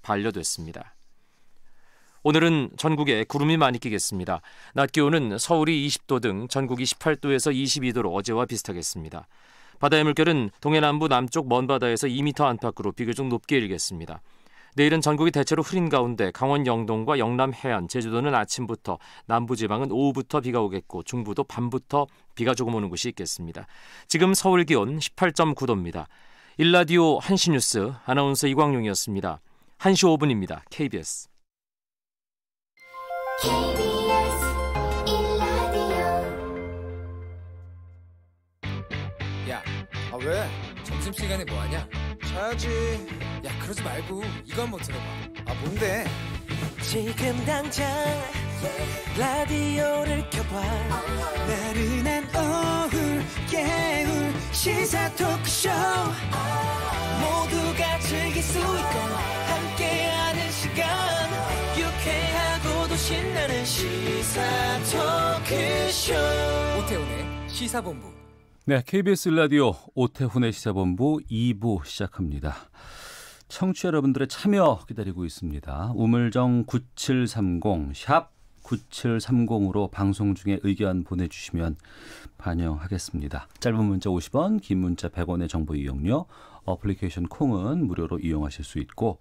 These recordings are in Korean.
반려됐습니다. 오늘은 전국에 구름이 많이 끼겠습니다. 낮 기온은 서울이 20도 등 전국이 18도에서 22도로 어제와 비슷하겠습니다. 바다의 물결은 동해남부 남쪽 먼 바다에서 2m 안팎으로 비교적 높게 일겠습니다. 내일은 전국이 대체로 흐린 가운데 강원 영동과 영남 해안, 제주도는 아침부터, 남부지방은 오후부터 비가 오겠고 중부도 밤부터 비가 조금 오는 곳이 있겠습니다. 지금 서울 기온 18.9도입니다. 일라디오 한시 뉴스 아나운서 이광용이었습니다. 1시 5분입니다. KBS. 야, 왜? 점심시간에 뭐하냐? 자야지. 야, 그러지 말고 이거 한번 들어봐. 뭔데? 지금 당장 라디오를 켜봐. 나른한 오후 깨울 시사 토크쇼. 모두가 즐길 수 있고 함께하는 시간. 유쾌하고도 신나는 시사 토크쇼. 오태훈의 시사본부. 네, KBS 라디오 오태훈의 시사본부 2부 시작합니다. 청취자 여러분들의 참여 기다리고 있습니다. 우물정 9730 샵 9730으로 방송 중에 의견 보내주시면 반영하겠습니다. 짧은 문자 50원, 긴 문자 100원의 정보 이용료, 어플리케이션 콩은 무료로 이용하실 수 있고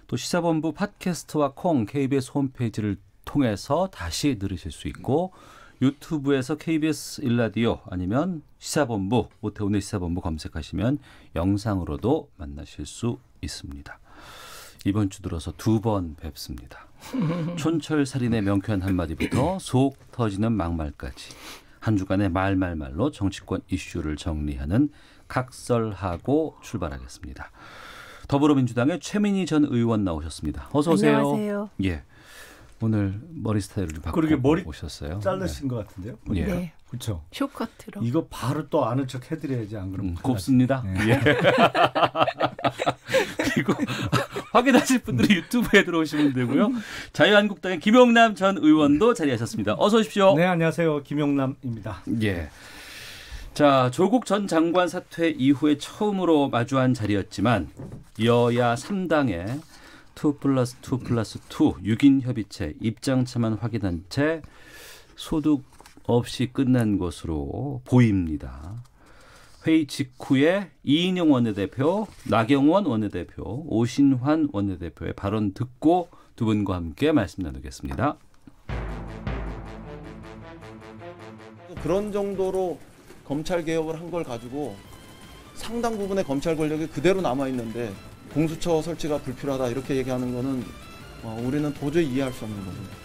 또 시사본부 팟캐스트와 콩 KBS 홈페이지를 통해서 다시 들으실 수 있고 유튜브에서 KBS 일라디오 아니면 시사본부, 오태훈의 시사본부 검색하시면 영상으로도 만나실 수 있습니다. 이번 주 들어서 2번 뵙습니다. 촌철살인의 명쾌한 한마디부터 속 터지는 막말까지 한 주간의 말말말로 정치권 이슈를 정리하는 각설하고 출발하겠습니다. 더불어민주당의 최민희 전 의원 나오셨습니다. 어서 오세요. 안녕하세요. 예. 오늘 머리 스타일을 바꾸고 그러게 머리 오셨어요. 자르신 것 같은데요. 예. 네. 그렇죠. 쇼커트로. 이거 바로 또 아는 척 해드려야지 안 그러면 곱습니다. 네. 예. 그리고 확인하실 분들이 유튜브에 들어오시면 되고요. 자유한국당의 김용남 전 의원도 자리하셨습니다. 어서 오십시오. 네, 안녕하세요. 김용남입니다. 예. 자, 조국 전 장관 사퇴 이후에 처음으로 마주한 자리였지만 여야 3당의 2+2+2 6인 협의체 입장차만 확인한 채 소득 없이 끝난 것으로 보입니다. 회의 직후에 이인영 원내대표, 나경원 원내대표, 오신환 원내대표의 발언 듣고 두 분과 함께 말씀 나누겠습니다. 그런 정도로 검찰 개혁을 한 걸 가지고 상당 부분의 검찰 권력이 그대로 남아있는데 공수처 설치가 불필요하다 이렇게 얘기하는 거는 우리는 도저히 이해할 수 없는 겁니다.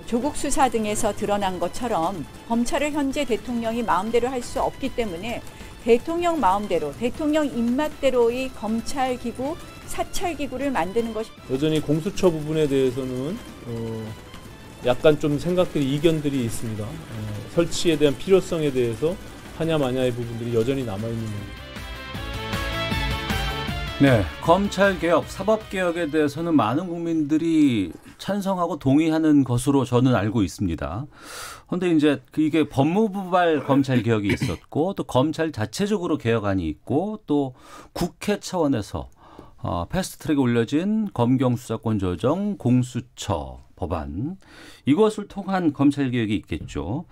조국 수사 등에서 드러난 것처럼 검찰을 현재 대통령이 마음대로 할 수 없기 때문에 대통령 마음대로, 대통령 입맛대로의 검찰기구, 사찰기구를 만드는 것이 여전히 공수처 부분에 대해서는 약간 좀 이견들이 있습니다. 설치에 대한 필요성에 대해서 하냐 마냐의 부분들이 여전히 남아있는 겁니다. 네, 검찰개혁, 사법개혁에 대해서는 많은 국민들이 찬성하고 동의하는 것으로 저는 알고 있습니다. 그런데 이제 이게 법무부발 검찰개혁이 있었고 또 검찰 자체적으로 개혁안이 있고 또 국회 차원에서 패스트트랙에 올려진 검경수사권 조정 공수처 법안 이것을 통한 검찰개혁이 있겠죠.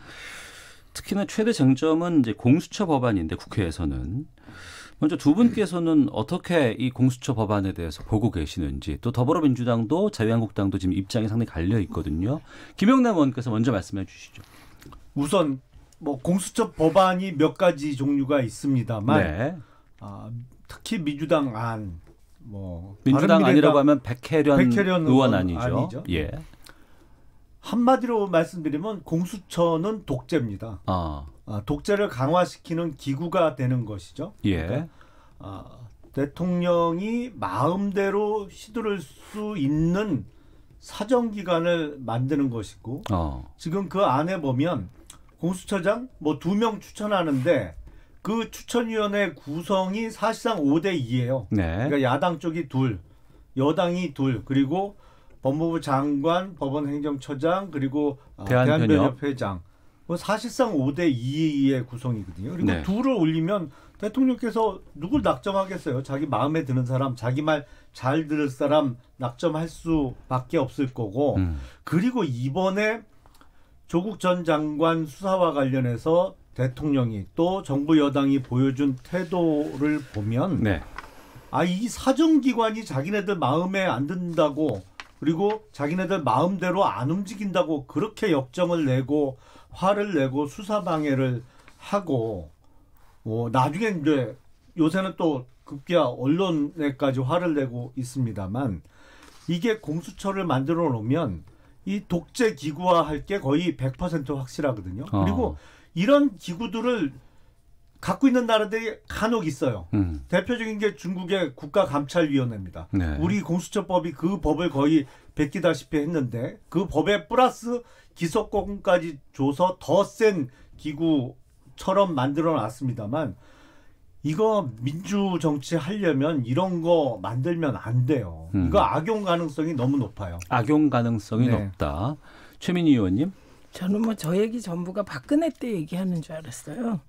특히나 최대 쟁점은 이제 공수처 법안인데 국회에서는 먼저 두 분께서는 어떻게 이 공수처 법안에 대해서 보고 계시는지 또 더불어민주당도 자유한국당도 지금 입장이 상당히 갈려 있거든요. 김영남 의원께서 먼저 말씀해 주시죠. 우선 공수처 법안이 몇 가지 종류가 있습니다만 네. 특히 민주당 안 민주당 아니라고 하면 백혜련 의원 아니죠. 예. 한마디로 말씀드리면 공수처는 독재입니다. 독재를 강화시키는 기구가 되는 것이죠. 예. 그러니까, 대통령이 마음대로 휘두를 수 있는 사정기관을 만드는 것이고 지금 그 안에 보면 공수처장 2명 추천하는데 그 추천위원회 구성이 사실상 5대2예요. 네. 그러니까 야당 쪽이 2, 여당이 2, 그리고 법무부 장관, 법원행정처장, 그리고 대한변협회장 사실상 5대2의 구성이거든요. 그리고 네. 둘을 올리면 대통령께서 누굴 낙점하겠어요? 자기 마음에 드는 사람, 자기 말 잘 들을 사람 낙점할 수밖에 없을 거고 그리고 이번에 조국 전 장관 수사와 관련해서 대통령이 또 정부 여당이 보여준 태도를 보면 네. 이 사정기관이 자기네들 마음에 안 든다고 그리고 자기네들 마음대로 안 움직인다고 그렇게 역정을 내고 화를 내고 수사 방해를 하고 나중에 이제 요새는 또 급기야 언론에까지 화를 내고 있습니다만 이게 공수처를 만들어 놓으면 이 독재 기구화할 게 거의 100% 확실하거든요. 그리고 이런 기구들을 갖고 있는 나라들이 간혹 있어요. 대표적인 게 중국의 국가감찰위원회입니다. 네. 우리 공수처법이 그 법을 거의 베끼다시피 했는데 그 법에 플러스 기소권까지 줘서 더 센 기구처럼 만들어 놨습니다만 이거 민주 정치 하려면 이런 거 만들면 안 돼요. 이거 악용 가능성이 너무 높아요. 악용 가능성이 네. 높다. 최민희 의원님. 저는 뭐 저 얘기 전부가 박근혜 때 얘기하는 줄 알았어요.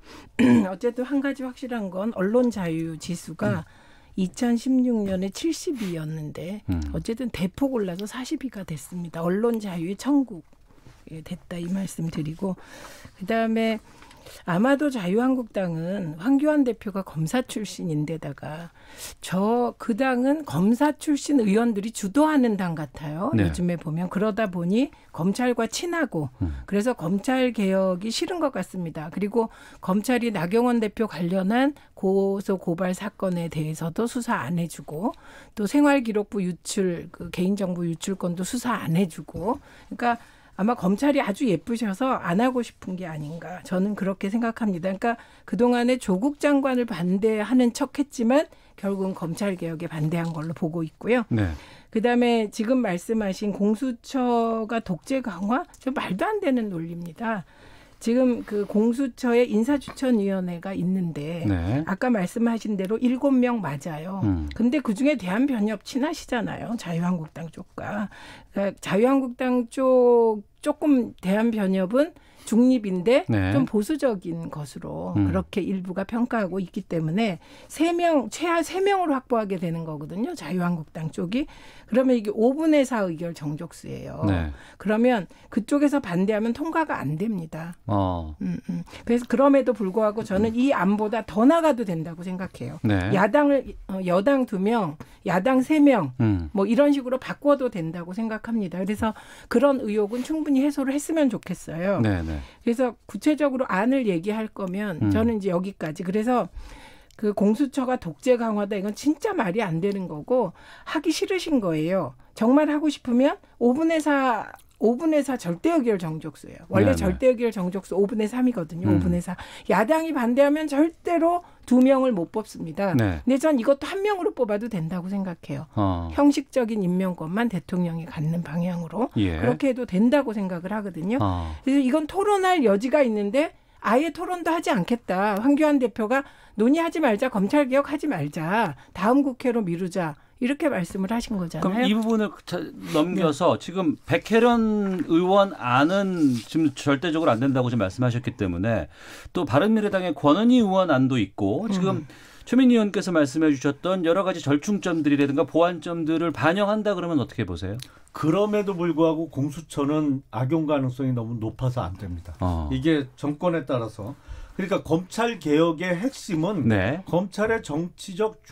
어쨌든 한 가지 확실한 건 언론 자유 지수가 2016년에 72였는데 어쨌든 대폭 올라서 42가 됐습니다. 언론 자유의 천국이 됐다 이 말씀 드리고 그다음에 아마도 자유한국당은 황교안 대표가 검사 출신인데다가 그 당은 검사 출신 의원들이 주도하는 당 같아요. 네. 요즘에 보면 그러다 보니 검찰과 친하고 그래서 검찰 개혁이 싫은 것 같습니다. 그리고 검찰이 나경원 대표 관련한 고소 고발 사건에 대해서도 수사 안 해주고 또 생활기록부 유출 개인정보 유출건도 수사 안 해주고 그러니까 아마 검찰이 아주 예쁘셔서 안 하고 싶은 게 아닌가. 저는 그렇게 생각합니다. 그러니까 그동안에 조국 장관을 반대하는 척했지만 결국은 검찰개혁에 반대한 걸로 보고 있고요. 네. 그다음에 지금 말씀하신 공수처가 독재 강화? 저 말도 안 되는 논리입니다. 지금 그 공수처에 인사추천위원회가 있는데 네. 아까 말씀하신 대로 7명 맞아요. 근데 그중에 대한변협 친하시잖아요. 자유한국당 쪽과. 그러니까 자유한국당 쪽 조금 대한변협은 중립인데 네. 좀 보수적인 것으로 그렇게 일부가 평가하고 있기 때문에 3명, 최하 3명으로 확보하게 되는 거거든요. 자유한국당 쪽이. 그러면 이게 5분의 4 의결 정족수예요. 네. 그러면 그쪽에서 반대하면 통과가 안 됩니다. 그래서 그럼에도 불구하고 저는 이 안보다 더 나가도 된다고 생각해요. 네. 여당 2명, 야당 3명 뭐 이런 식으로 바꿔도 된다고 생각합니다. 그래서 그런 의혹은 충분히 해소를 했으면 좋겠어요. 네, 네. 그래서 구체적으로 안을 얘기할 거면 저는 이제 여기까지. 그래서 그 공수처가 독재 강화다 이건 진짜 말이 안 되는 거고 하기 싫으신 거예요. 정말 하고 싶으면 5분의 4 절대 의결 정족수예요. 원래 네네. 절대 의결 정족수 5분의 3이거든요. 5분의 4. 야당이 반대하면 절대로 2명을 못 뽑습니다. 네. 근데 전 이것도 1명으로 뽑아도 된다고 생각해요. 형식적인 임명권만 대통령이 갖는 방향으로 예. 그렇게 해도 된다고 생각을 하거든요. 그래서 이건 토론할 여지가 있는데 아예 토론도 하지 않겠다. 황교안 대표가 논의하지 말자. 검찰개혁하지 말자. 다음 국회로 미루자. 이렇게 말씀을 하신 거잖아요. 그럼 이 부분을 넘겨서 네. 지금 백혜련 의원 안은 지금 절대적으로 안 된다고 지금 말씀하셨기 때문에 또 바른미래당의 권은희 의원 안도 있고 지금 최민희 의원께서 말씀해 주셨던 여러 가지 절충점들이라든가 보완점들을 반영한다 그러면 어떻게 보세요? 그럼에도 불구하고 공수처는 악용 가능성이 너무 높아서 안 됩니다. 이게 정권에 따라서. 그러니까 검찰개혁의 핵심은 네. 검찰의 정치적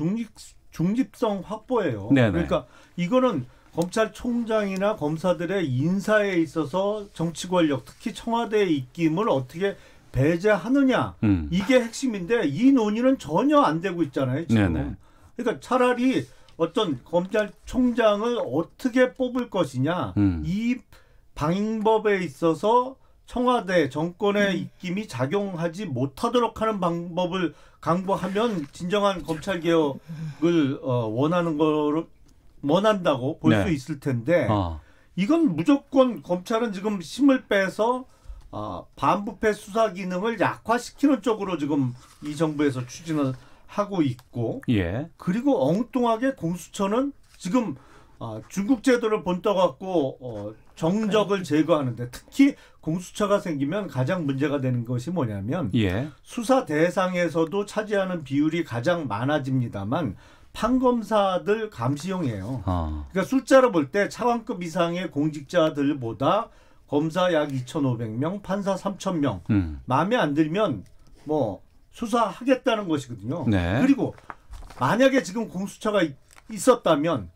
중립성 확보예요. 네네. 그러니까 이거는 검찰총장이나 검사들의 인사에 있어서 정치 권력, 특히 청와대의 입김을 어떻게 배제하느냐. 이게 핵심인데 이 논의는 전혀 안 되고 있잖아요. 지금. 네네. 그러니까 차라리 어떤 검찰총장을 어떻게 뽑을 것이냐. 이 방법에 있어서 청와대 정권의 입김이 작용하지 못하도록 하는 방법을 강구하면 진정한 검찰개혁을 원한다고 볼 수 네. 있을 텐데 이건 무조건 검찰은 지금 힘을 빼서 반부패 수사 기능을 약화시키는 쪽으로 지금 이 정부에서 추진을 하고 있고 예. 그리고 엉뚱하게 공수처는 지금 중국 제도를 본떠갖고 정적을 제거하는데 특히 공수처가 생기면 가장 문제가 되는 것이 뭐냐면 예. 수사 대상에서도 차지하는 비율이 가장 많아집니다만 판검사들 감시용이에요. 그러니까 숫자로 볼 때 차관급 이상의 공직자들보다 검사 약 2,500명, 판사 3,000명. 마음에 안 들면 뭐 수사하겠다는 것이거든요. 네. 그리고 만약에 지금 공수처가 있었다면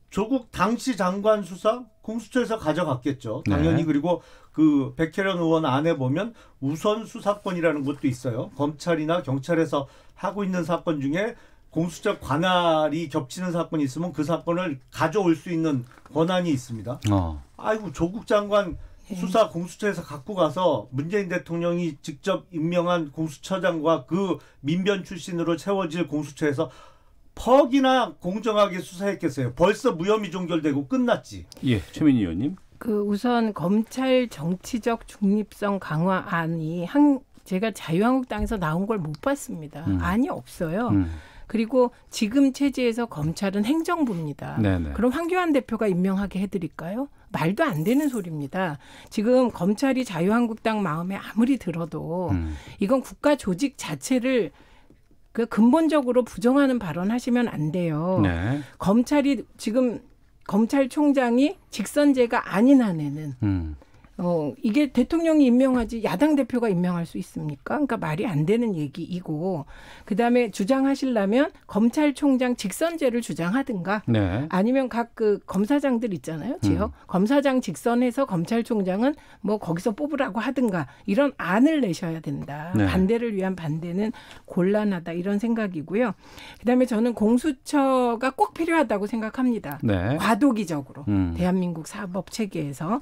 조국 당시 장관 수사 공수처에서 가져갔겠죠. 당연히. 네. 그리고 그 백혜련 의원 안에 보면 우선 수사권이라는 것도 있어요. 검찰이나 경찰에서 하고 있는 사건 중에 공수처 관할이 겹치는 사건이 있으면 그 사건을 가져올 수 있는 권한이 있습니다. 아이고 조국 장관 수사 공수처에서 갖고 가서 문재인 대통령이 직접 임명한 공수처장과 그 민변 출신으로 채워질 공수처에서 퍽이나 공정하게 수사했겠어요. 벌써 무혐의 종결되고 끝났지. 예, 최민희 의원님. 우선 검찰 정치적 중립성 강화안이 제가 자유한국당에서 나온 걸 못 봤습니다. 안이 없어요. 그리고 지금 체제에서 검찰은 행정부입니다. 네네. 그럼 황교안 대표가 임명하게 해드릴까요? 말도 안 되는 소리입니다. 지금 검찰이 자유한국당 마음에 아무리 들어도 이건 국가 조직 자체를 근본적으로 부정하는 발언하시면 안 돼요. 네. 검찰이 지금 검찰총장이 직선제가 아닌 한에는 이게 대통령이 임명하지 야당 대표가 임명할 수 있습니까? 그러니까 말이 안 되는 얘기이고 그다음에 주장하시려면 검찰총장 직선제를 주장하든가 네. 아니면 각 그 검사장들 있잖아요. 지역 검사장 직선해서 검찰총장은 뭐 거기서 뽑으라고 하든가 이런 안을 내셔야 된다. 네. 반대를 위한 반대는 곤란하다 이런 생각이고요. 그다음에 저는 공수처가 꼭 필요하다고 생각합니다. 네. 과도기적으로 대한민국 사법 체계에서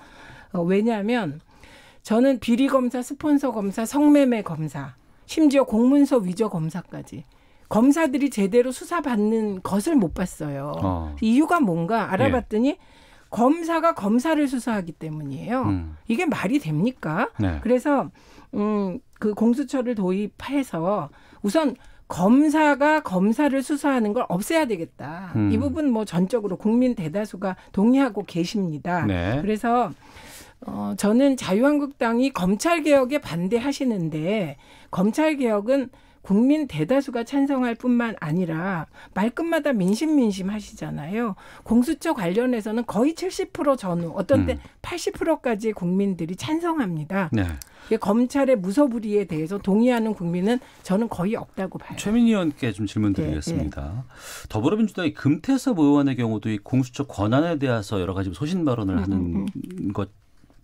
왜냐하면 저는 비리검사, 스폰서 검사, 성매매 검사, 심지어 공문서 위조 검사까지 검사들이 제대로 수사받는 것을 못 봤어요. 이유가 뭔가 알아봤더니 예. 검사가 검사를 수사하기 때문이에요. 이게 말이 됩니까? 네. 그래서 그 공수처를 도입해서 우선 검사가 검사를 수사하는 걸 없애야 되겠다. 이 부분 뭐 전적으로 국민 대다수가 동의하고 계십니다. 네. 그래서 저는 자유한국당이 검찰개혁에 반대하시는데 검찰개혁은 국민 대다수가 찬성할 뿐만 아니라 말끝마다 민심 하시잖아요. 공수처 관련해서는 거의 70% 전후 어떤 때 80%까지 국민들이 찬성합니다. 네. 검찰의 무소불위에 대해서 동의하는 국민은 저는 거의 없다고 봐요. 최민희 의원께 좀 질문 드리겠습니다. 더불어민주당의 금태섭 의원의 경우도 이 공수처 권한에 대해서 여러 가지 소신 발언을 하는 것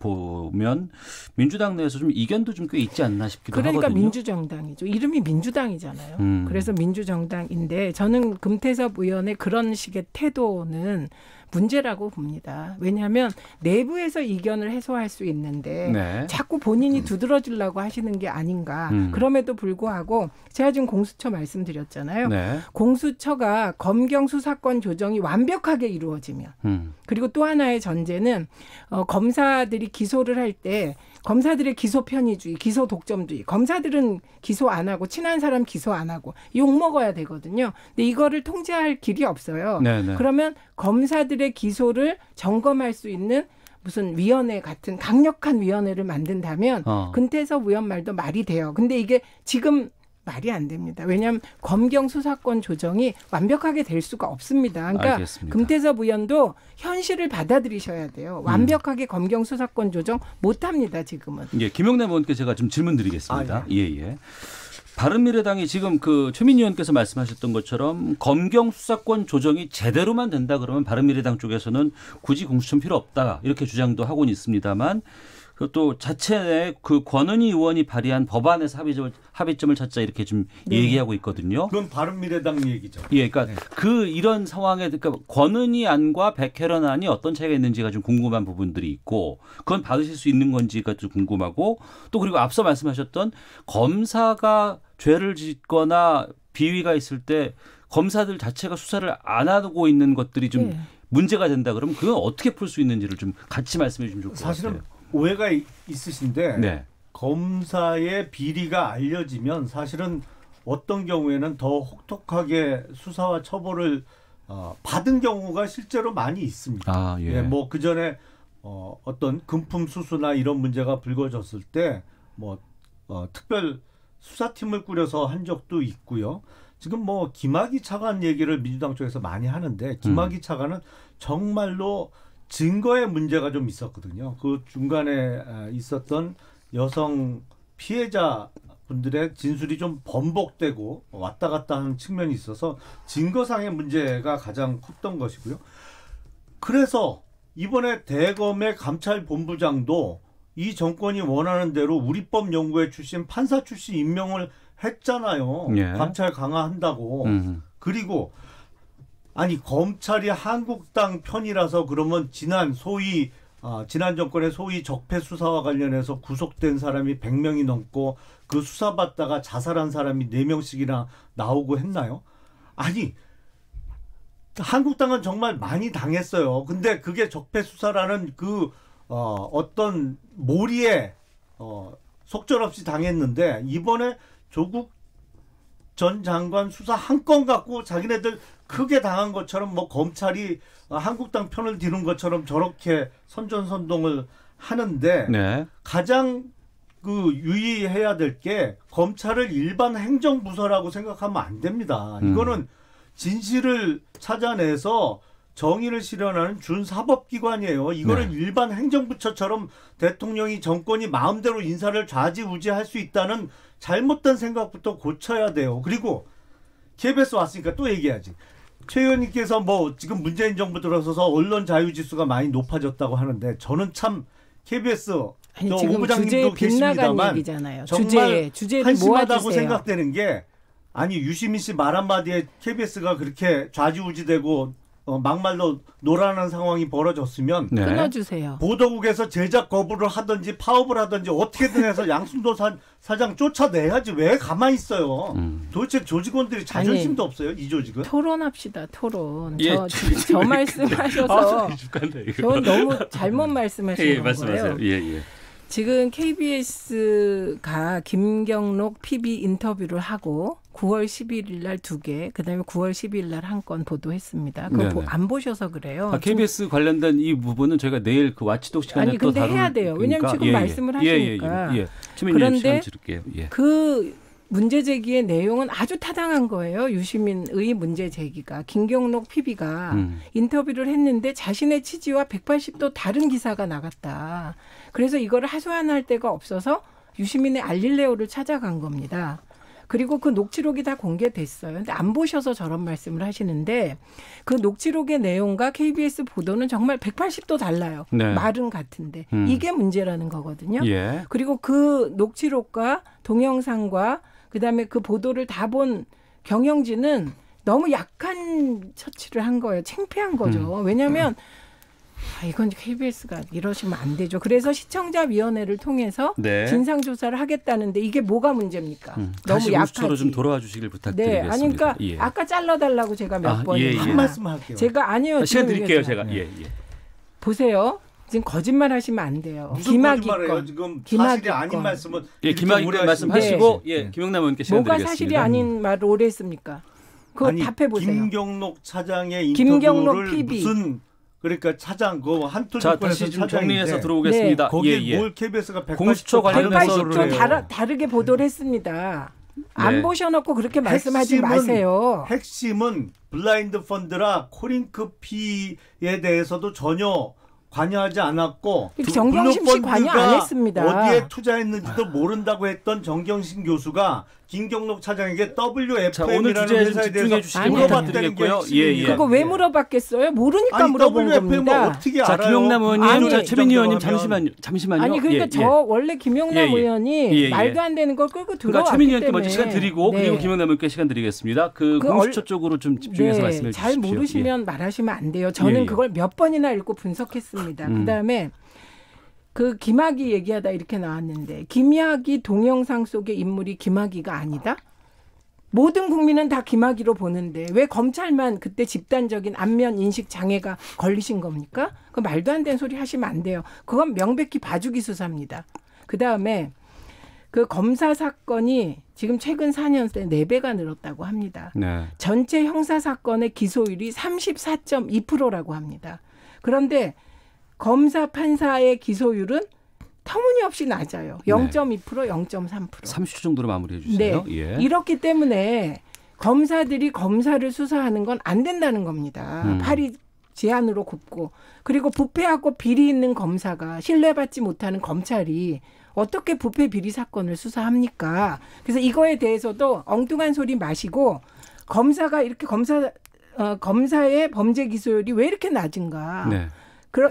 보면 민주당 내에서 좀 이견도 좀 꽤 있지 않나 싶기도 하거든요. 그러니까 민주정당이죠. 이름이 민주당이잖아요. 그래서 민주정당인데 저는 금태섭 의원의 그런 식의 태도는 문제라고 봅니다. 왜냐하면 내부에서 이견을 해소할 수 있는데 네. 자꾸 본인이 두드러지려고 하시는 게 아닌가. 그럼에도 불구하고 제가 지금 공수처 말씀드렸잖아요. 네. 공수처가 검경 수사권 조정이 완벽하게 이루어지면 그리고 또 하나의 전제는 검사들이 기소를 할 때 검사들의 기소 편의주의, 기소 독점주의. 검사들은 기소 안 하고 친한 사람 기소 안 하고 욕 먹어야 되거든요. 근데 이거를 통제할 길이 없어요. 네네. 그러면 검사들의 기소를 점검할 수 있는 무슨 위원회 같은 강력한 위원회를 만든다면 금태섭 의원 말도 말이 돼요. 근데 이게 지금 말이 안 됩니다. 왜냐하면 검경 수사권 조정이 완벽하게 될 수가 없습니다. 그러니까 알겠습니다. 금태섭 의원도 현실을 받아들이셔야 돼요. 완벽하게 검경 수사권 조정 못합니다. 지금은. 예, 김영남 의원께 제가 좀 질문 드리겠습니다. 예. 예. 바른미래당이 지금 그 최민희 의원께서 말씀하셨던 것처럼 검경 수사권 조정이 제대로만 된다 그러면 바른미래당 쪽에서는 굳이 공수처는 필요 없다 이렇게 주장도 하고는 있습니다만 또 자체 내 그 권은희 의원이 발의한 법안에서 합의점을 찾자 이렇게 좀 얘기하고 있거든요. 그건 바른미래당 얘기죠. 예, 그러니까 그 이런 상황에 그러니까 권은희 안과 백혜련 안이 어떤 차이가 있는지가 좀 궁금한 부분들이 있고 그건 받으실 수 있는 건지가 좀 궁금하고 또 그리고 앞서 말씀하셨던 검사가 죄를 짓거나 비위가 있을 때 검사들 자체가 수사를 안 하고 있는 것들이 좀 문제가 된다 그러면 그건 어떻게 풀 수 있는지를 좀 같이 말씀해 주시면 좋을 것 같아요. 사실은 오해가 있으신데 네. 검사의 비리가 알려지면 사실은 어떤 경우에는 더 혹독하게 수사와 처벌을 받은 경우가 실제로 많이 있습니다. 아, 예. 뭐 그 전에 어떤 금품 수수나 이런 문제가 불거졌을 때 뭐 특별 수사팀을 꾸려서 한 적도 있고요. 지금 뭐 김학의 차관 얘기를 민주당 쪽에서 많이 하는데 김학의 차관은 정말로 증거의 문제가 좀 있었거든요. 그 중간에 있었던 여성 피해자 분들의 진술이 좀 번복되고 왔다 갔다 하는 측면이 있어서 증거상의 문제가 가장 컸던 것이고요. 그래서 이번에 대검의 감찰본부장도 이 정권이 원하는 대로 우리법 연구회 출신 판사 출신 임명을 했잖아요. 예. 감찰 강화한다고. 그리고 아니 검찰이 한국당 편이라서 그러면 지난 정권의 소위 적폐 수사와 관련해서 구속된 사람이 100명이 넘고 그 수사받다가 자살한 사람이 4명씩이나 나오고 했나요? 아니 한국당은 정말 많이 당했어요. 근데 그게 적폐 수사라는 어떤 몰이에 속절없이 당했는데 이번에 조국 전 장관 수사 한 건 갖고 자기네들 크게 당한 것처럼 뭐 검찰이 한국당 편을 드는 것처럼 저렇게 선전선동을 하는데 네. 가장 유의해야 될 게 검찰을 일반 행정부서라고 생각하면 안 됩니다. 이거는 진실을 찾아내서 정의를 실현하는 준사법기관이에요. 이거를 네. 일반 행정부처처럼 대통령이 정권이 마음대로 인사를 좌지우지할 수 있다는 잘못된 생각부터 고쳐야 돼요. 그리고 KBS 왔으니까 또 얘기하지. 최 의원님께서 뭐 지금 문재인 정부 들어서서 언론 자유지수가 많이 높아졌다고 하는데 저는 참 KBS 아니, 지금 오부장님도 주제에 빗나간 계십니다만 얘기잖아요. 정말 주제를 한심하다고 모아주세요. 생각되는 게 아니 유시민 씨 말 한마디에 KBS가 그렇게 좌지우지되고 막말로 노라는 상황이 벌어졌으면 네. 끊어주세요. 보도국에서 제작 거부를 하든지 파업을 하든지 어떻게든 해서 양승도 사장 쫓아내야지 왜 가만히 있어요. 도대체 조직원들이 자존심도 없어요. 이 조직은. 토론합시다. 토론. 예, 저 말씀하셔서 저 너무 잘못 예, 말씀하시는 말씀하세요. 거예요. 예. 지금 KBS가 김경록 PB 인터뷰를 하고 9월 11일 날 2개, 그다음에 9월 12일 날 한 건 보도했습니다. 그거 안 보셔서 그래요. KBS 관련된 이 부분은 저희가 내일 그 와치독 시간에 아니 또 근데 다룰 해야 돼요. 왜냐하면 지금 말씀을 하시니까. 그런데 그 문제 제기의 내용은 아주 타당한 거예요. 유시민의 문제 제기가. 김경록 PB가 인터뷰를 했는데 자신의 취지와 180도 다른 기사가 나갔다. 그래서 이거를 하소연할 데가 없어서 유시민의 알릴레오를 찾아간 겁니다. 그리고 그 녹취록이 다 공개됐어요. 근데 안 보셔서 저런 말씀을 하시는데 그 녹취록의 내용과 KBS 보도는 정말 180도 달라요. 네. 말은 같은데. 이게 문제라는 거거든요. 예. 그리고 그 녹취록과 동영상과 그다음에 그 보도를 다 본 경영진은 너무 약한 처치를 한 거예요. 창피한 거죠. 왜냐하면 이건 KBS가 이러시면 안 되죠. 그래서 시청자위원회를 통해서 네. 진상조사를 하겠다는데 이게 뭐가 문제입니까? 다시 너무 공수처로 약하지. 좀 돌아와 주시길 부탁드리겠습니다. 네, 아니 그러니까 예. 아까 잘라달라고 제가 몇 번이나 한 말씀 할게요. 제가 아니요. 시간 지금 드릴게요, 얘기하잖아요. 제가. 예. 보세요. 지금 거짓말 하시면 안 돼요. 무슨 거짓말이에요? 지금 사실이 아닌 말씀은 김학의 말씀하시고 김영남 의원께 시간 뭐가 드리겠습니다. 사실이 아닌 말을 오래 했습니까? 그거 답해 보세요. 김경록 차장의 김경록 인터뷰를 PB. 무슨 그러니까 차장 그 한투 자, 정권에서 다시 좀 차장인데 정리해서 들어오겠습니다. 거기에 뭘 KBS가 180도 공수처 관련해서 180도 다르게 보도를 했습니다. 안 네. 보셔놓고 그렇게 말씀하지 마세요. 핵심은 블라인드 펀드라 코링크 피에 대해서도 전혀 관여하지 않았고 정경심 씨 관여 안 했습니다. 어디에 투자했는지도 모른다고 했던 정경심 교수가 김경록 차장에게 WFM이라는 회사에 대해서 물어봤다는 게 핵심입니다. 그거 왜 물어봤겠어요? 모르니까 물어본 겁니다. 어떻게 자, 알아요? 김영남 의원님, 최민희 의원님 잠시만요. 아니 그러니까 저 원래 김영남 의원이 말도 안 되는 걸 끌고 들어왔기 그러니까 최민희 의원께 때문에. 먼저 시간 드리고 그리고 김영남 의원께 시간 드리겠습니다. 그 공수처 쪽으로 좀 집중해서 말씀해 주십시오. 잘 모르시면 말하시면 안 돼요. 저는 그걸 몇 번이나 읽고 분석했습니다. 그다음에 그 김학의 얘기하다 이렇게 나왔는데 김학의 동영상 속의 인물이 김학의가 아니다? 모든 국민은 다 김학의로 보는데 왜 검찰만 그때 집단적인 안면 인식 장애가 걸리신 겁니까? 그 말도 안 되는 소리 하시면 안 돼요. 그건 명백히 봐주기 수사입니다. 그다음에 그 검사 사건이 지금 최근 4년 새 4배가 늘었다고 합니다. 네. 전체 형사 사건의 기소율이 34.2%라고 합니다. 그런데 검사 판사의 기소율은 터무니없이 낮아요. 0.2%, 0.3%. 30초 정도로 마무리해 주세요. 네. 예. 이렇기 때문에 검사들이 검사를 수사하는 건 안 된다는 겁니다. 팔이 제한으로 굽고 그리고 부패하고 비리 있는 검사가 신뢰받지 못하는 검찰이 어떻게 부패 비리 사건을 수사합니까? 그래서 이거에 대해서도 엉뚱한 소리 마시고 검사가 이렇게 검사의 범죄 기소율이 왜 이렇게 낮은가? 네.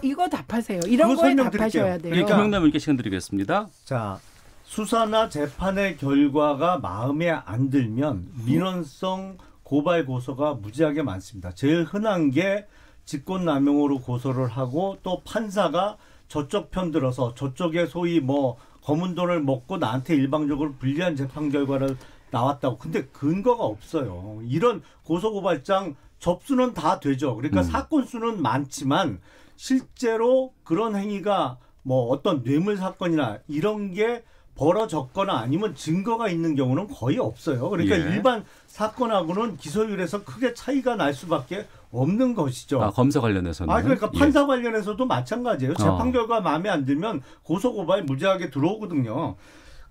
이거 답하세요. 이런 거에 답하셔야 돼요. 그러니까 김영남 의원께 시간 드리겠습니다. 자, 수사나 재판의 결과가 마음에 안 들면 민원성 고발 고소가 무지하게 많습니다. 제일 흔한 게 직권남용으로 고소를 하고 또 판사가 저쪽 편 들어서 저쪽에 소위 뭐 검은 돈을 먹고 나한테 일방적으로 불리한 재판 결과를 나왔다고. 근데 근거가 없어요. 이런 고소고발장 접수는 다 되죠. 그러니까 사건 수는 많지만 실제로 그런 행위가 뭐 어떤 뇌물 사건이나 이런 게 벌어졌거나 아니면 증거가 있는 경우는 거의 없어요. 그러니까 예. 일반 사건하고는 기소율에서 크게 차이가 날 수밖에 없는 것이죠. 아, 검사 관련해서는. 그러니까 판사 관련해서도 마찬가지예요. 재판 결과 마음에 안 들면 고소고발 무지하게 들어오거든요.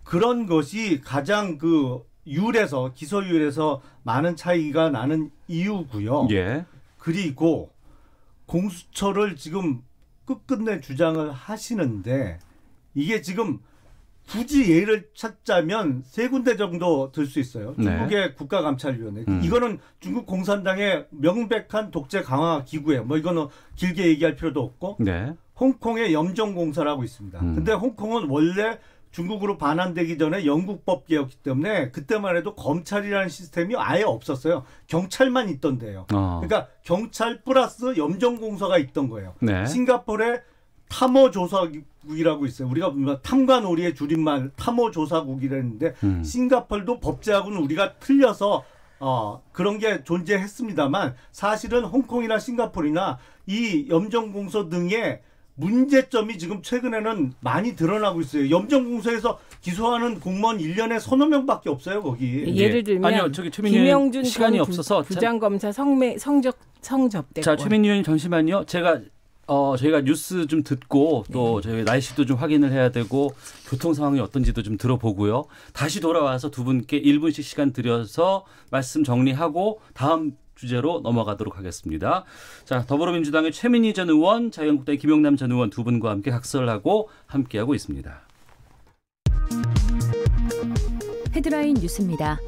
그런 것이 가장 그 율에서 기소율에서 많은 차이가 나는 이유고요. 예. 그리고 공수처를 지금 끝끝내 주장을 하시는데 이게 지금 굳이 예를 찾자면 3군데 정도 들 수 있어요. 중국의 네. 국가감찰위원회. 이거는 중국 공산당의 명백한 독재 강화 기구예요. 뭐 이거는 길게 얘기할 필요도 없고. 네. 홍콩의 염정공사라고 있습니다. 근데 홍콩은 원래 중국으로 반환되기 전에 영국 법계였기 때문에 그때만 해도 검찰이라는 시스템이 아예 없었어요. 경찰만 있던데요. 그러니까 경찰 플러스 염정공사가 있던 거예요. 네. 싱가포르에 탐호조사국이라고 있어요. 우리가 보면 탐관오리의 줄임말 탐호조사국이라는데 싱가포르도 법제하고는 우리가 틀려서 그런 게 존재했습니다만 사실은 홍콩이나 싱가포르나 이 염정공소 등의 문제점이 지금 최근에는 많이 드러나고 있어요. 염정공소에서 기소하는 공무원 1년에 서너 명밖에 없어요. 거기. 예를 들면 아니요, 저기 김영준 시간이 전 없어서 부장검사 성접대권. 자, 최민희 의원님 잠시만요. 저희가 뉴스 좀 듣고 또 저희 날씨도 좀 확인을 해야 되고 교통 상황이 어떤지도 좀 들어보고요. 다시 돌아와서 두 분께 1분씩 시간 드려서 말씀 정리하고 다음 주제로 넘어가도록 하겠습니다. 자, 더불어민주당의 최민희 전 의원, 자유한국당의 김영남 전 의원 두 분과 함께 각설하고 함께하고 있습니다. 헤드라인 뉴스입니다.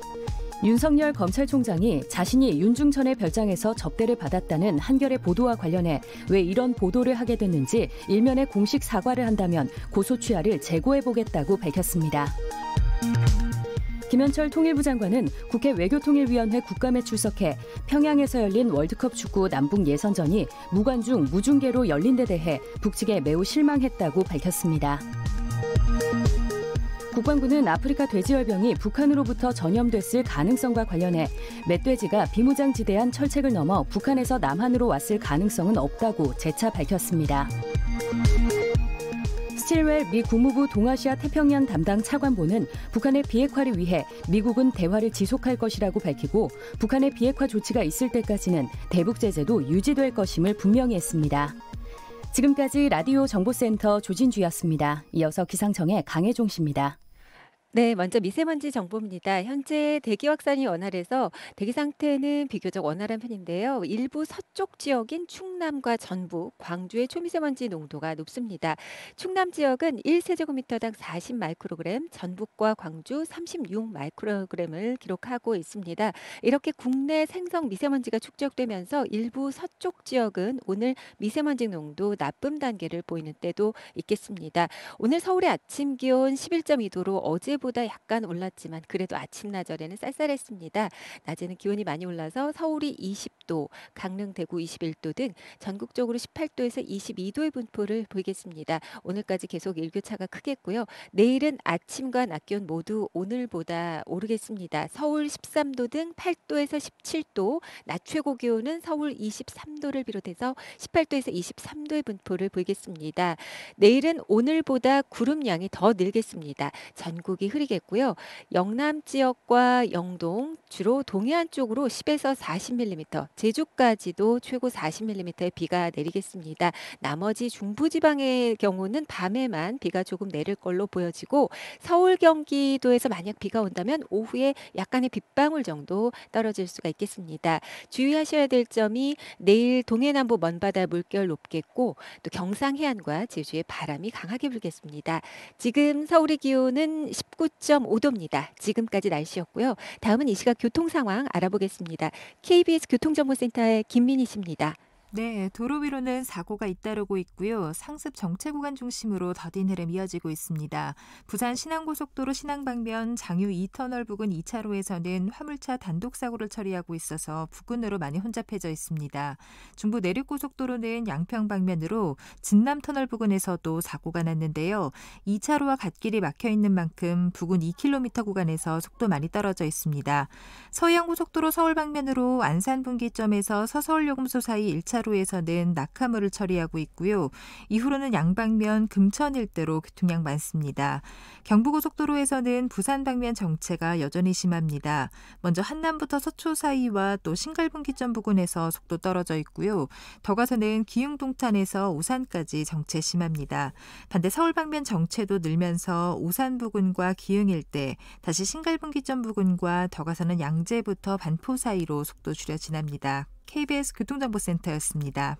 윤석열 검찰총장이 자신이 윤중천의 별장에서 접대를 받았다는 한겨레 보도와 관련해 왜 이런 보도를 하게 됐는지 일면에 공식 사과를 한다면 고소 취하를 재고해보겠다고 밝혔습니다. 김현철 통일부 장관은 국회 외교통일위원회 국감에 출석해 평양에서 열린 월드컵 축구 남북 예선전이 무관중 무중계로 열린 데 대해 북측에 매우 실망했다고 밝혔습니다. 국방부는 아프리카 돼지열병이 북한으로부터 전염됐을 가능성과 관련해 멧돼지가 비무장지대한 철책을 넘어 북한에서 남한으로 왔을 가능성은 없다고 재차 밝혔습니다. 스틸웰 미 국무부 동아시아 태평양 담당 차관보는 북한의 비핵화를 위해 미국은 대화를 지속할 것이라고 밝히고 북한의 비핵화 조치가 있을 때까지는 대북 제재도 유지될 것임을 분명히 했습니다. 지금까지 라디오 정보센터 조진주였습니다. 이어서 기상청의 강혜종 씨입니다. 네, 먼저 미세먼지 정보입니다. 현재 대기 확산이 원활해서 대기 상태는 비교적 원활한 편인데요. 일부 서쪽 지역인 충남과 전북, 광주의 초미세먼지 농도가 높습니다. 충남 지역은 1세제곱미터당 40 마이크로그램, 전북과 광주 36 마이크로그램을 기록하고 있습니다. 이렇게 국내 생성 미세먼지가 축적되면서 일부 서쪽 지역은 오늘 미세먼지 농도 나쁨 단계를 보이는 때도 있겠습니다. 오늘 서울의 아침 기온 11.2도로 어제보다 약간 올랐지만 그래도 아침 낮절에는 쌀쌀했습니다. 낮에는 기온이 많이 올라서 서울이 20도, 강릉, 대구 21도 등 전국적으로 18도에서 22도의 분포를 보이겠습니다. 오늘까지 계속 일교차가 크겠고요. 내일은 아침과 낮 기온 모두 오늘보다 오르겠습니다. 서울 13도 등 8도에서 17도, 낮 최고 기온은 서울 23도를 비롯해서 18도에서 23도의 분포를 보이겠습니다. 내일은 오늘보다 구름량이 더 늘겠습니다. 전국이 흐리겠고요. 영남 지역과 영동, 주로 동해안 쪽으로 10에서 40mm, 제주까지도 최고 40mm의 비가 내리겠습니다. 나머지 중부지방의 경우는 밤에만 비가 조금 내릴 걸로 보여지고 서울, 경기도에서 만약 비가 온다면 오후에 약간의 빗방울 정도 떨어질 수가 있겠습니다. 주의하셔야 될 점이 내일 동해남부 먼바다 물결 높겠고 또 경상 해안과 제주에 바람이 강하게 불겠습니다. 지금 서울의 기온은 19.5도입니다. 지금까지 날씨였고요. 다음은 이 시각 교통 상황 알아보겠습니다. KBS 교통정보센터의 김민희 씨입니다. 네, 도로 위로는 사고가 잇따르고 있고요. 상습 정체 구간 중심으로 더딘 흐름 이어지고 있습니다. 부산 신안고속도로 신안 방면 장유 2터널 부근 2차로에서는 화물차 단독 사고를 처리하고 있어서 부근으로 많이 혼잡해져 있습니다. 중부 내륙고속도로는 양평 방면으로 진남터널 부근에서도 사고가 났는데요. 2차로와 갓길이 막혀 있는 만큼 부근 2km 구간에서 속도 많이 떨어져 있습니다. 서해안고속도로 서울 방면으로 안산 분기점에서 서서울요금소 사이 1차로에서는 낙하물을 처리하고 있고요. 이후로는 양방면 금천 일대로 교통량 많습니다. 경부고속도로에서는 부산 방면 정체가 여전히 심합니다. 먼저 한남부터 서초 사이와 또 신갈분기점 부근에서 속도 떨어져 있고요. 더 가서는 기흥동탄에서 오산까지 정체 심합니다. 반대 서울 방면 정체도 늘면서 오산 부근과 기흥 일대, 다시 신갈분기점 부근과 더 가서는 양재부터 반포 사이로 속도 줄여 지납니다. KBS 교통정보센터였습니다.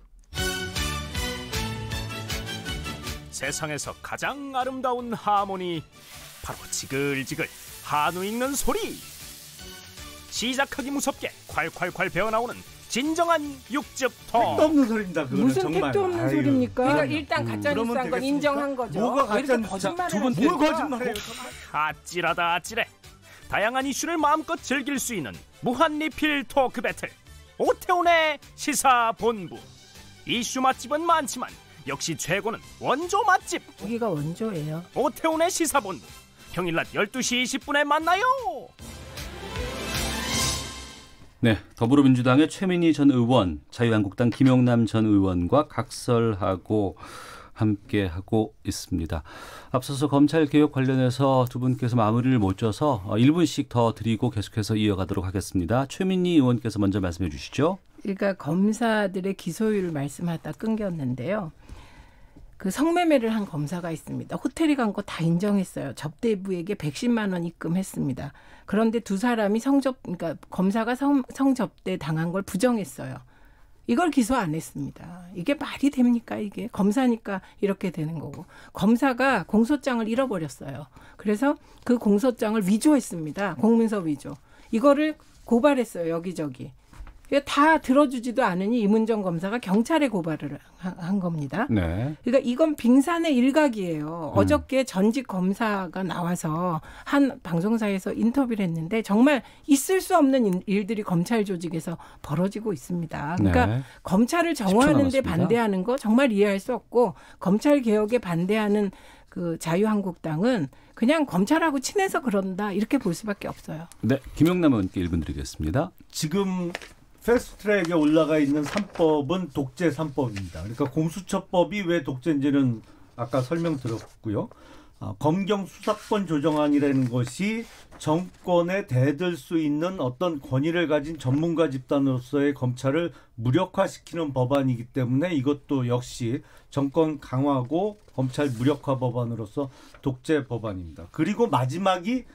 세상에서 가장 아름다운 하모니, 바로 지글지글 한우 익는 소리. 시작하기 무섭게 콸콸콸 배어나오는 진정한 육즙통. 택도 없는 소리입니다. 그거는 무슨 정말. 택도 없는 소리입니까? 그러니까 일단 가짜뉴스한 건 인정한 거죠. 뭐가 가짜 거짓말을 뭘 거짓말해요? 아찔하다 아찔해. 다양한 이슈를 마음껏 즐길 수 있는 무한 리필 토크 배틀. 오태훈의 시사본부. 이슈 맛집은 많지만 역시 최고는 원조 맛집. 여기가 원조예요. 오태훈의 시사본부. 평일 낮 12시 20분에 만나요. 네, 더불어민주당의 최민희 전 의원, 자유한국당 김용남 전 의원과 각설하고 함께하고 있습니다. 앞서서 검찰개혁 관련해서 두 분께서 마무리를 못 져서 1분씩 더 드리고 계속해서 이어가도록 하겠습니다. 최민희 의원께서 먼저 말씀해 주시죠. 그러니까 검사들의 기소율 말씀하다 끊겼는데요. 그 성매매를 한 검사가 있습니다. 호텔에 간 거 다 인정했어요. 접대부에게 110만 원 입금했습니다. 그런데 두 사람이 그러니까 검사가 성접대 당한 걸 부정했어요. 이걸 기소 안 했습니다. 이게 말이 됩니까? 이게 검사니까 이렇게 되는 거고. 검사가 공소장을 잃어버렸어요. 그래서 그 공소장을 위조했습니다. 공문서 위조. 이거를 고발했어요. 여기저기. 다 들어주지도 않으니 이문정 검사가 경찰에 고발을 한 겁니다. 네. 그러니까 이건 빙산의 일각이에요. 어저께 전직 검사가 나와서 한 방송사에서 인터뷰를 했는데 정말 있을 수 없는 일들이 검찰 조직에서 벌어지고 있습니다. 그러니까 네. 검찰을 정화하는 데 반대하는 거 정말 이해할 수 없고 검찰 개혁에 반대하는 그 자유한국당은 그냥 검찰하고 친해서 그런다 이렇게 볼 수밖에 없어요. 네, 김용남 의원께 1분 드리겠습니다. 지금 패스트트랙에 올라가 있는 3법은 독재 3법입니다. 그러니까 공수처법이 왜 독재인지는 아까 설명드렸고요. 검경 수사권 조정안이라는 것이 정권에 대들 수 있는 어떤 권위를 가진 전문가 집단으로서의 검찰을 무력화시키는 법안이기 때문에 이것도 역시 정권 강화고 검찰 무력화 법안으로서 독재 법안입니다. 그리고 마지막이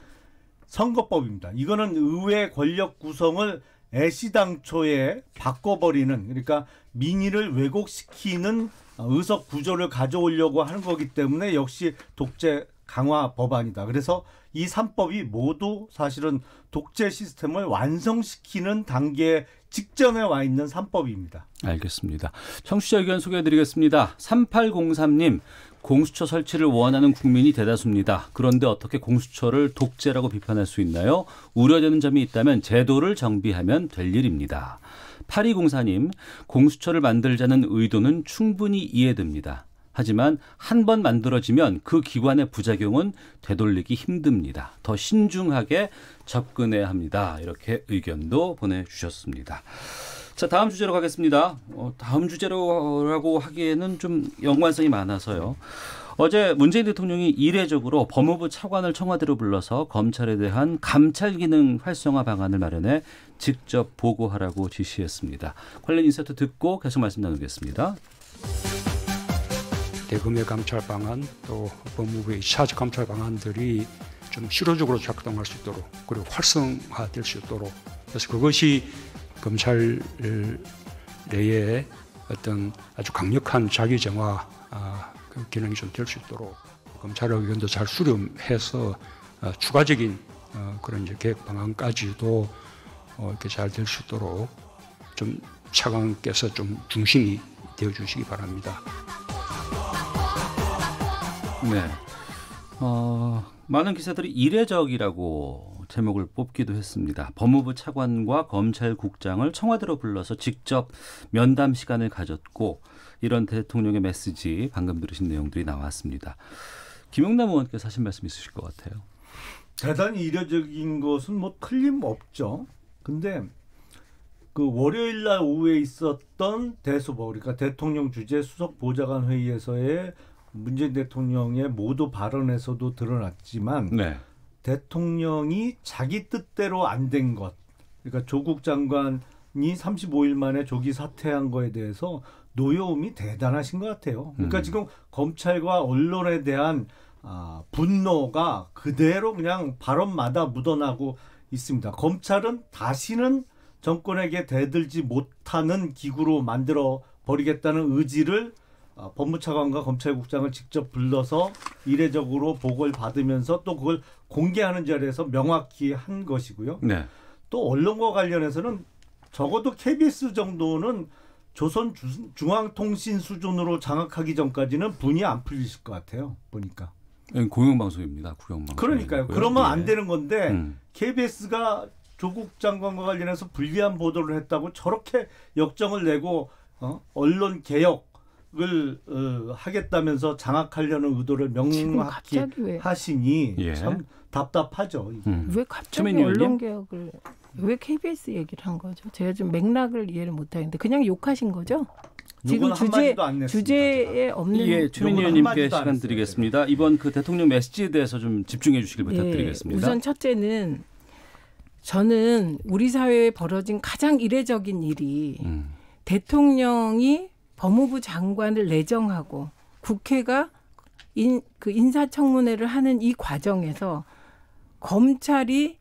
선거법입니다. 이거는 의회 권력 구성을 애시당초에 바꿔버리는, 그러니까 민의를 왜곡시키는 의석 구조를 가져오려고 하는 거기 때문에 역시 독재 강화 법안이다. 그래서 이 3법이 모두 사실은 독재 시스템을 완성시키는 단계 직전에 와 있는 3법입니다. 알겠습니다. 청취자 의견 소개해드리겠습니다. 3803님, 공수처 설치를 원하는 국민이 대다수입니다. 그런데 어떻게 공수처를 독재라고 비판할 수 있나요? 우려되는 점이 있다면 제도를 정비하면 될 일입니다. 8204님, 공수처를 만들자는 의도는 충분히 이해됩니다. 하지만 한 번 만들어지면 그 기관의 부작용은 되돌리기 힘듭니다. 더 신중하게 접근해야 합니다. 이렇게 의견도 보내주셨습니다. 자, 다음 주제로 가겠습니다. 다음 주제라고 하기에는 좀 연관성이 많아서요. 어제 문재인 대통령이 이례적으로 법무부 차관을 청와대로 불러서 검찰에 대한 감찰 기능 활성화 방안을 마련해 직접 보고하라고 지시했습니다. 관련 인사이트 듣고 계속 말씀 나누겠습니다. 대검의 감찰 방안 또 법무부의 차지 감찰 방안들이 좀 실효적으로 작동할 수 있도록 그리고 활성화될 수 있도록 그래서 그것이 검찰 내에 어떤 아주 강력한 자기 정화 그 기능이 좀 될 수 있도록 검찰의 의견도 잘 수렴해서 추가적인 그런 이제 계획 방안까지도 이렇게 잘 될 수 있도록 좀 차관께서 좀 중심이 되어 주시기 바랍니다. 네. 많은 기사들이 이례적이라고 제목을 뽑기도 했습니다. 법무부 차관과 검찰국장을 청와대로 불러서 직접 면담 시간을 가졌고 이런 대통령의 메시지 방금 들으신 내용들이 나왔습니다. 김용남 의원께서 하신 말씀 있으실 것 같아요. 대단히 이례적인 것은 뭐 틀림없죠. 근데 그 월요일 날 오후에 있었던 대수보 그러니까 대통령 주재 수석 보좌관 회의에서의 문재인 대통령의 모두 발언에서도 드러났지만 네. 대통령이 자기 뜻대로 안 된 것, 그러니까 조국 장관이 35일 만에 조기 사퇴한 거에 대해서 노여움이 대단하신 것 같아요. 그러니까 지금 검찰과 언론에 대한 분노가 그대로 그냥 발언마다 묻어나고 있습니다. 검찰은 다시는 정권에게 대들지 못하는 기구로 만들어 버리겠다는 의지를 법무차관과 검찰국장을 직접 불러서 이례적으로 보고를 받으면서 또 그걸 공개하는 자리에서 명확히 한 것이고요. 네. 또 언론과 관련해서는 적어도 KBS 정도는 조선중앙통신 수준으로 장악하기 전까지는 분이 안 풀리실 것 같아요. 보니까. 공영방송입니다. 국영방송. 그러니까요. 그러면 안 되는 건데 KBS가 조국 장관과 관련해서 불리한 보도를 했다고 저렇게 역정을 내고 언론 개혁 을 하겠다면서 장악하려는 의도를 명확히 하시니 예. 참 답답하죠. 왜 갑자기 언론개혁을 왜 KBS 얘기를 한 거죠? 제가 좀 맥락을 이해를 못하겠는데 그냥 욕하신 거죠? 지금 주제에 없는. 예, 최민희 의원님께 시간 드리겠습니다. 이번 그 대통령 메시지에 대해서 좀 집중해 주시길 부탁드리겠습니다. 우선 첫째는 저는 우리 사회에 벌어진 가장 이례적인 일이 대통령이 법무부 장관을 내정하고 국회가 인사청문회를 하는 이 과정에서 검찰이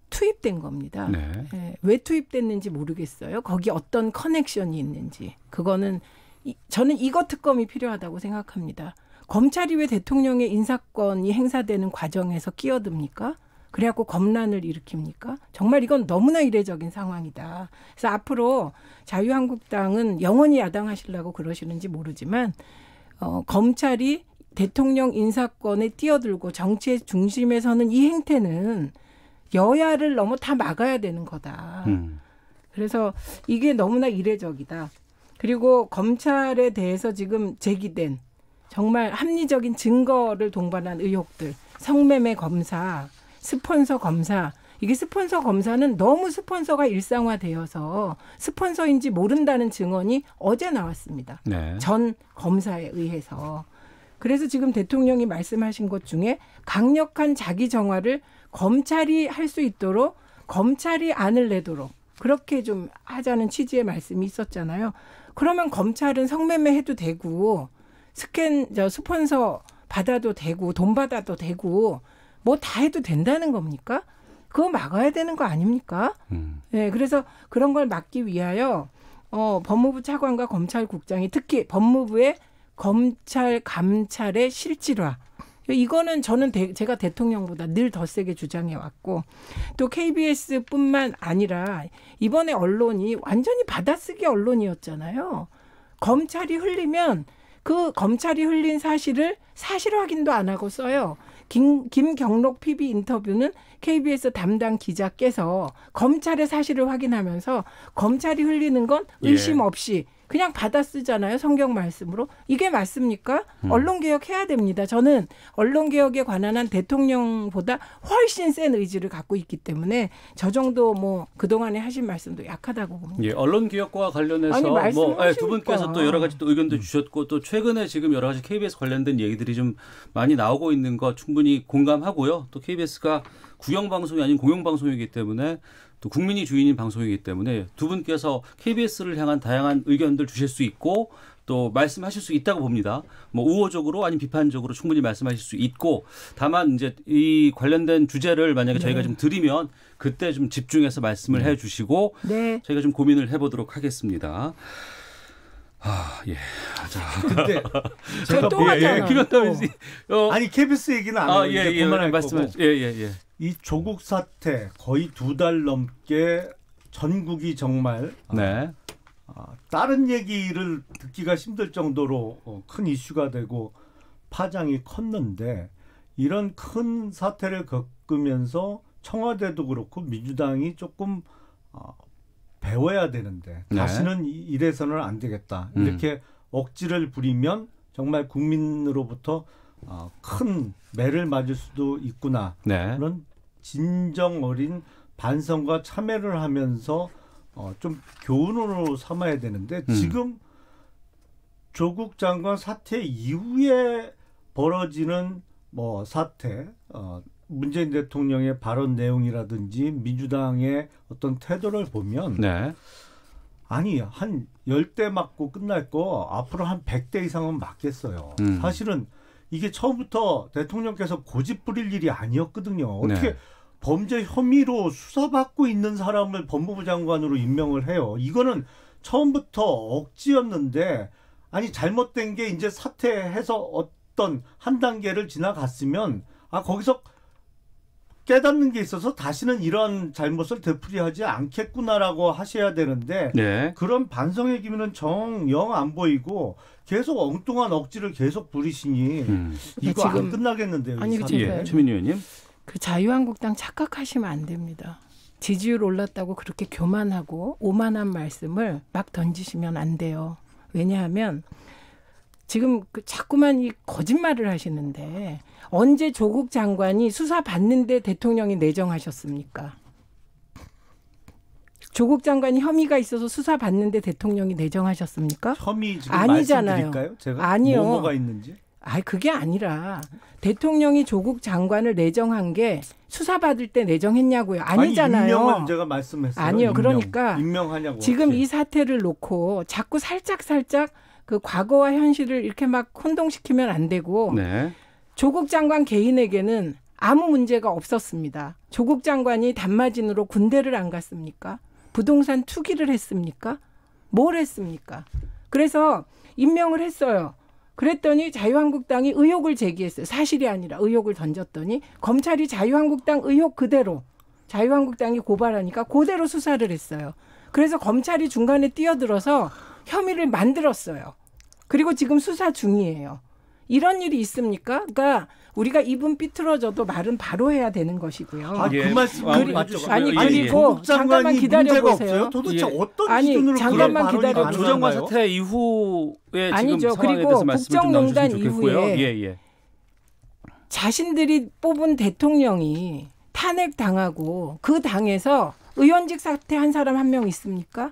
투입된 겁니다. 네. 네, 왜 투입됐는지 모르겠어요. 거기 어떤 커넥션이 있는지. 그거는 저는 이거 특검이 필요하다고 생각합니다. 검찰이 왜 대통령의 인사권이 행사되는 과정에서 끼어듭니까? 그래갖고 검란을 일으킵니까? 정말 이건 너무나 이례적인 상황이다. 그래서 앞으로 자유한국당은 영원히 야당하시려고 그러시는지 모르지만 검찰이 대통령 인사권에 뛰어들고 정치의 중심에 서는 이 행태는 여야를 너무 다 막아야 되는 거다. 그래서 이게 너무나 이례적이다. 그리고 검찰에 대해서 지금 제기된 정말 합리적인 증거를 동반한 의혹들, 성매매 검사, 스폰서 검사, 이게 스폰서 검사는 너무 스폰서가 일상화되어서 스폰서인지 모른다는 증언이 어제 나왔습니다. 네. 전 검사에 의해서. 그래서 지금 대통령이 말씀하신 것 중에 강력한 자기 정화를 검찰이 할 수 있도록 검찰이 안을 내도록 그렇게 좀 하자는 취지의 말씀이 있었잖아요. 그러면 검찰은 성매매 해도 되고 스폰서 받아도 되고 돈 받아도 되고 뭐 다 해도 된다는 겁니까? 그거 막아야 되는 거 아닙니까? 네, 그래서 그런 걸 막기 위하여 법무부 차관과 검찰국장이 특히 법무부의 검찰 감찰의 실질화. 이거는 저는 제가 대통령보다 늘 더 세게 주장해 왔고 또 KBS뿐만 아니라 이번에 언론이 완전히 받아쓰기 언론이었잖아요. 검찰이 흘리면 그 검찰이 흘린 사실을 사실 확인도 안 하고 써요. 김경록 PB 인터뷰는 KBS 담당 기자께서 검찰의 사실을 확인하면서 검찰이 흘리는 건 의심 없이 그냥 받아 쓰잖아요. 성경 말씀으로. 이게 맞습니까? 언론개혁해야 됩니다. 저는 언론개혁에 관한 한 대통령보다 훨씬 센 의지를 갖고 있기 때문에 저 정도 뭐 그동안에 하신 말씀도 약하다고 봅니다. 예, 언론개혁과 관련해서 두 분께서 또 여러 가지 또 의견도 주셨고 또 최근에 지금 여러 가지 KBS 관련된 얘기들이 좀 많이 나오고 있는 거 충분히 공감하고요. 또 KBS가 국영방송이 아닌 공영방송이기 때문에 또 국민이 주인인 방송이기 때문에 두 분께서 KBS를 향한 다양한 의견들 주실 수 있고 또 말씀하실 수 있다고 봅니다. 뭐 우호적으로 아니면 비판적으로 충분히 말씀하실 수 있고 다만 이제 이 관련된 주제를 만약에 저희가 좀 드리면 그때 좀 집중해서 말씀을 해 주시고 저희가 좀 고민을 해보도록 하겠습니다. 예. 자, 근데 제가 또 하잖아요. 아니 KBS 얘기는 안 해요. 그만할 말씀을 거고. 이 조국 사태 거의 2달 넘게 전국이 정말 다른 얘기를 듣기가 힘들 정도로 큰 이슈가 되고 파장이 컸는데 이런 큰 사태를 겪으면서 청와대도 그렇고 민주당이 조금 배워야 되는데 다시는 이래서는 안 되겠다. 이렇게 억지를 부리면 정말 국민으로부터 큰 매를 맞을 수도 있구나. 그런 진정 어린 반성과 참회를 하면서 좀 교훈으로 삼아야 되는데 지금 조국 장관 사태 이후에 벌어지는 뭐 사태, 문재인 대통령의 발언 내용이라든지 민주당의 어떤 태도를 보면 아니 한 10대 맞고 끝날 거 앞으로 한 100대 이상은 맞겠어요. 사실은 이게 처음부터 대통령께서 고집 부릴 일이 아니었거든요. 어떻게 범죄 혐의로 수사받고 있는 사람을 법무부 장관으로 임명을 해요. 이거는 처음부터 억지였는데 아니 잘못된 게 이제 사퇴해서 어떤 한 단계를 지나갔으면 거기서 깨닫는 게 있어서 다시는 이런 잘못을 되풀이하지 않겠구나라고 하셔야 되는데 그런 반성의 기미는 정 안 보이고 계속 엉뚱한 억지를 계속 부리시니 이거 지금, 안 끝나겠는데요. 아니 최민희 의원님. 그 자유한국당 착각하시면 안 됩니다. 지지율 올랐다고 그렇게 교만하고 오만한 말씀을 막 던지시면 안 돼요. 왜냐하면 지금 자꾸만 이 거짓말을 하시는데 언제 조국 장관이 수사 받는데 대통령이 내정하셨습니까? 조국 장관이 혐의가 있어서 수사 받는데 대통령이 내정하셨습니까? 혐의 지금 아니잖아요. 말씀드릴까요? 제가 아니요. 뭐가 있는지? 그게 아니라 대통령이 조국 장관을 내정한 게 수사받을 때 내정했냐고요. 아니잖아요. 임명은 제가 말씀했어요. 아니요. 그러니까 임명하냐고. 지금 이 사태를 놓고 자꾸 살짝 그 과거와 현실을 이렇게 막 혼동시키면 안 되고 조국 장관 개인에게는 아무 문제가 없었습니다. 조국 장관이 단마진으로 군대를 안 갔습니까? 부동산 투기를 했습니까? 뭘 했습니까? 그래서 임명을 했어요. 그랬더니 자유한국당이 의혹을 제기했어요. 사실이 아니라 의혹을 던졌더니 검찰이 자유한국당 의혹 그대로 자유한국당이 고발하니까 그대로 수사를 했어요. 그래서 검찰이 중간에 뛰어들어서 혐의를 만들었어요. 그리고 지금 수사 중이에요. 이런 일이 있습니까? 그러니까 우리가 입은 삐뚤어져도 말은 바로 해야 되는 것이고요. 그 말씀 맞죠. 그리고 잠깐만 기다려 보세요. 도대체 어떤 기준으로 잠깐만 기다려 조 장관 사태 이후에 아니죠. 지금 상황에 그리고 대해서 말씀 좀 국정농단 나누셨으면 좋겠고요. 이후에 자신들이 뽑은 대통령이 탄핵당하고 그 당에서 의원직 사퇴한 사람 한 명 있습니까?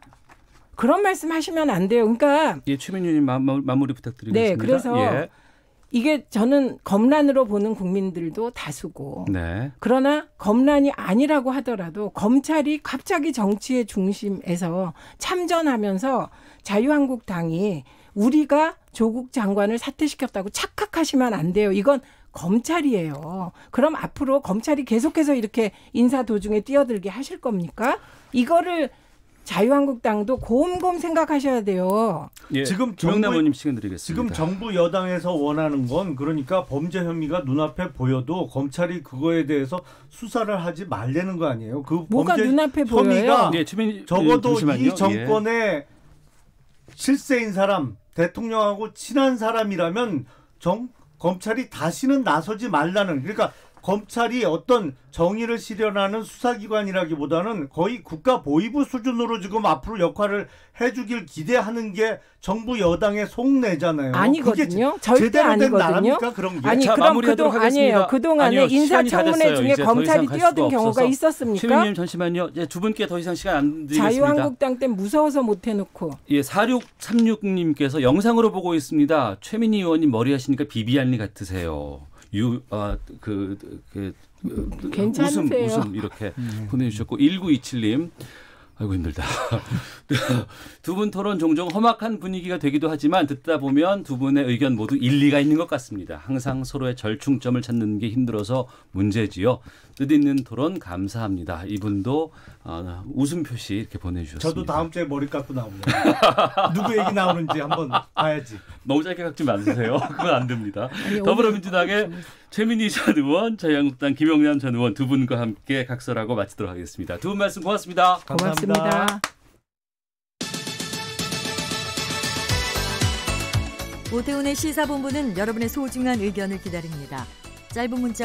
그런 말씀하시면 안 돼요. 그러니까 최민희 의원님 마무리 부탁드리겠습니다. 네, 그래서 이게 저는 검란으로 보는 국민들도 다수고 그러나 검란이 아니라고 하더라도 검찰이 갑자기 정치의 중심에서 참전하면서 자유한국당이 우리가 조국 장관을 사퇴시켰다고 착각하시면 안 돼요. 이건 검찰이에요. 그럼 앞으로 검찰이 계속해서 이렇게 인사 도중에 뛰어들게 하실 겁니까? 이거를 자유한국당도 곰곰 생각하셔야 돼요. 지금 김영남 의원님 시간 드리겠습니다. 지금 정부 여당에서 원하는 건 그러니까 범죄 혐의가 눈앞에 보여도 검찰이 그거에 대해서 수사를 하지 말라는 거 아니에요? 그 뭐가 범죄 눈앞에 혐의가 보여요? 적어도 이 정권의 실세인 사람 대통령하고 친한 사람이라면 검찰이 다시는 나서지 말라는, 그러니까 검찰이 어떤 정의를 실현하는 수사기관이라기보다는 거의 국가보위부 수준으로 지금 앞으로 역할을 해주길 기대하는 게 정부 여당의 속내잖아요. 아니거든요. 절대 아니거든요. 나랍니까, 그런 게? 아니, 그럼 그동안에 인사청문회 중에 검찰이 뛰어든 경우가 있었습니까? 최민희님 잠시만요. 두 분께 더 이상 시간 안 드리겠습니다. 자유한국당 때 무서워서 못 해놓고. 4636님께서 영상으로 보고 있습니다. 최민희 의원님 머리 하시니까 비비안리 같으세요. 괜찮으세요. 웃음 이렇게 보내주셨고 1927님 아이고 힘들다. 두 분 토론 종종 험악한 분위기가 되기도 하지만 듣다 보면 두 분의 의견 모두 일리가 있는 것 같습니다. 항상 서로의 절충점을 찾는 게 힘들어서 문제지요. 뜻있는 토론 감사합니다. 이분도 웃음 표시 이렇게 보내주셨습니다. 저도 다음 주에 머리 깎고 나옵니다. 누구 얘기 나오는지 한번 봐야지. 너무 짧게 깎지 마세요. 그건 안 됩니다. 더불어민주당의 최민희 전 의원, 자유한국당 김영남 전 의원 두 분과 함께 각설하고 마치도록 하겠습니다. 두 분 말씀 고맙습니다. 고맙습니다. 오태훈의 시사본부는 여러분의 소중한 의견을 기다립니다. 짧은 문자